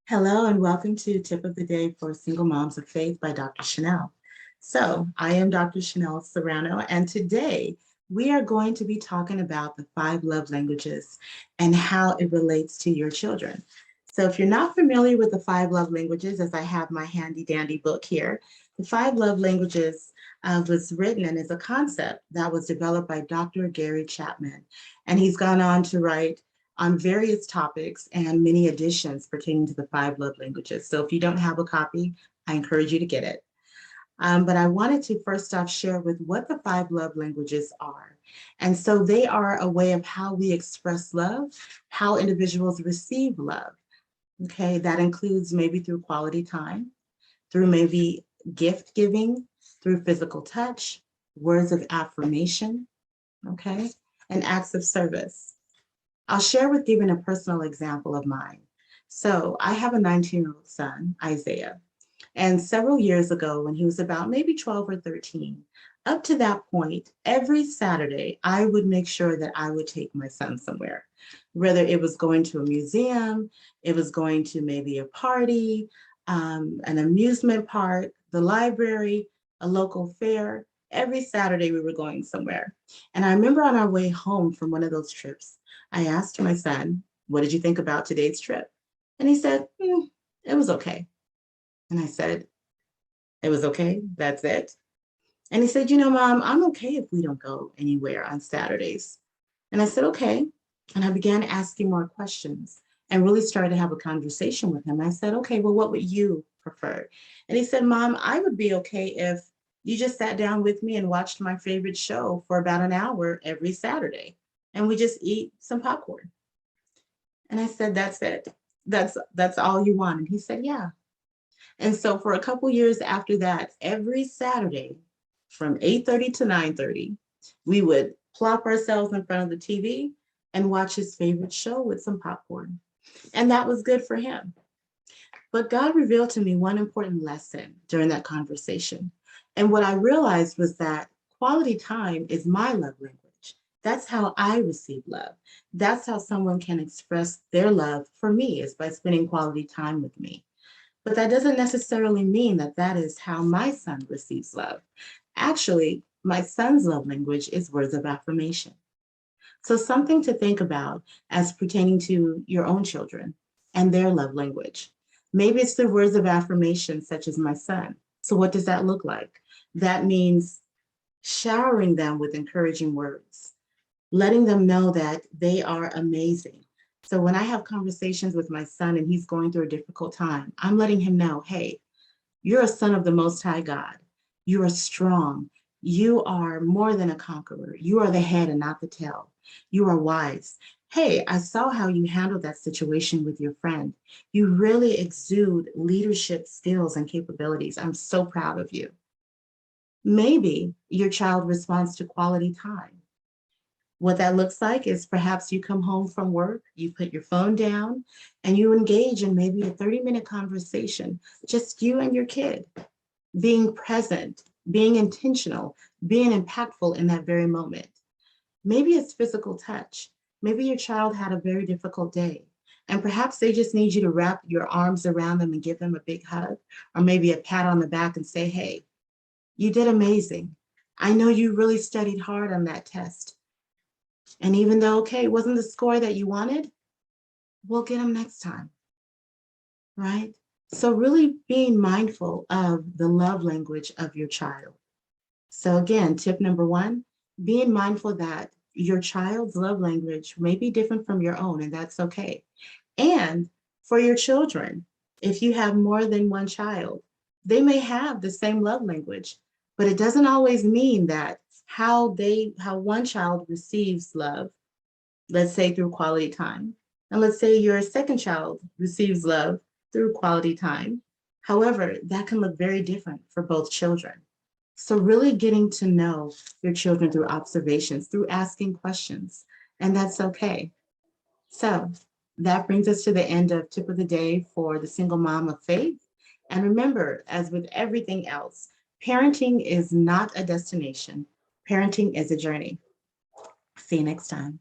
Hello and welcome to Tip of the Day for Single Moms of Faith by Dr. Chanel. So I am Dr. Chanel Serano, and today we are going to be talking about the 5 love languages and how it relates to your children. So if you're not familiar with the 5 love languages, as I have my handy dandy book here, the 5 love languages was written and is a concept that was developed by Dr. Gary Chapman. And he's gone on to write on various topics and many editions pertaining to the 5 love languages. So if you don't have a copy, I encourage you to get it. But I wanted to first off share with what the 5 love languages are. And so they are a way of how we express love, how individuals receive love. Okay, that includes maybe through quality time, through maybe gift giving, through physical touch, words of affirmation, okay, and acts of service. I'll share with you a personal example of mine. So I have a 19-year-old son, Isaiah, and several years ago when he was about maybe 12 or 13, up to that point, every Saturday, I would make sure that I would take my son somewhere, whether it was going to a museum, it was going to maybe a party, an amusement park, the library, a local fair. Every Saturday we were going somewhere. And I remember on our way home from one of those trips, I asked my son, "What did you think about today's trip?" And he said, "It was okay." And I said, "It was okay? That's it?" And he said, Mom, I'm okay if we don't go anywhere on Saturdays." And I said, "Okay." And I began asking more questions and really started to have a conversation with him. I said, "Okay, well, what would you prefer?" And he said, "Mom, I would be okay if you just sat down with me and watched my favorite show for about an hour every Saturday, and we just eat some popcorn." And I said, "That's it. That's all you want?" And he said, "Yeah." And so for a couple years after that, every Saturday from 8:30 to 9:30, we would plop ourselves in front of the TV and watch his favorite show with some popcorn. And that was good for him. But God revealed to me one important lesson during that conversation. And what I realized was that quality time is my love language. That's how I receive love. That's how someone can express their love for me, is by spending quality time with me. But that doesn't necessarily mean that that is how my son receives love. Actually, my son's love language is words of affirmation. So, something to think about as pertaining to your own children and their love language. Maybe it's the words of affirmation, such as my son. So, what does that look like? That means showering them with encouraging words, letting them know that they are amazing. So, when I have conversations with my son and he's going through a difficult time, I'm letting him know, "Hey, you're a son of the Most High God. You are strong. You are more than a conqueror. You are the head and not the tail. You are wise. Hey, I saw how you handled that situation with your friend. You really exude leadership skills and capabilities. I'm so proud of you." Maybe your child responds to quality time. What that looks like is perhaps you come home from work, you put your phone down, and you engage in maybe a 30-minute conversation, just you and your kid, being present, being intentional, being impactful in that very moment. Maybe it's physical touch. Maybe your child had a very difficult day, and perhaps they just need you to wrap your arms around them and give them a big hug, or maybe a pat on the back and say, "Hey, you did amazing. I know you really studied hard on that test. And even though, okay, it wasn't the score that you wanted, we'll get them next time," right? So really being mindful of the love language of your child. So again, tip number one, being mindful that your child's love language may be different from your own, and that's okay. And for your children, if you have more than one child, they may have the same love language, but it doesn't always mean that how one child receives love, let's say through quality time, and let's say your second child receives love through quality time. However, that can look very different for both children. So really getting to know your children through observations, through asking questions, and that's okay. So that brings us to the end of Tip of the Day for the Single Mom of Faith. And remember, as with everything else, parenting is not a destination. Parenting is a journey. See you next time.